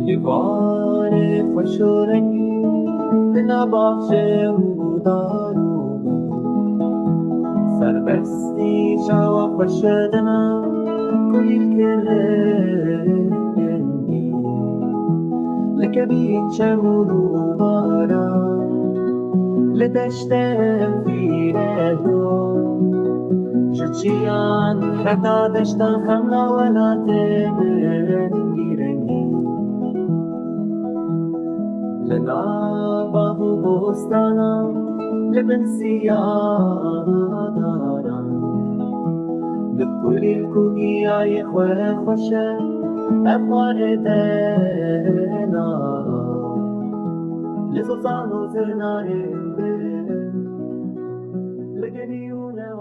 یگانه خوش و رنگین به نباشه و دارو سربستی شوا خوش دنم گلی کرنگی لکه بیچه مولو بارم لدشتم فیره دو شچیان حتا دشتم خملا ولا تنگیرنگی لنا باهو بوستانم لبن سیاه دارم لکلی کوگی آی خواه خوشه افوار دنا لسوسانو زرنارم به لگنیونه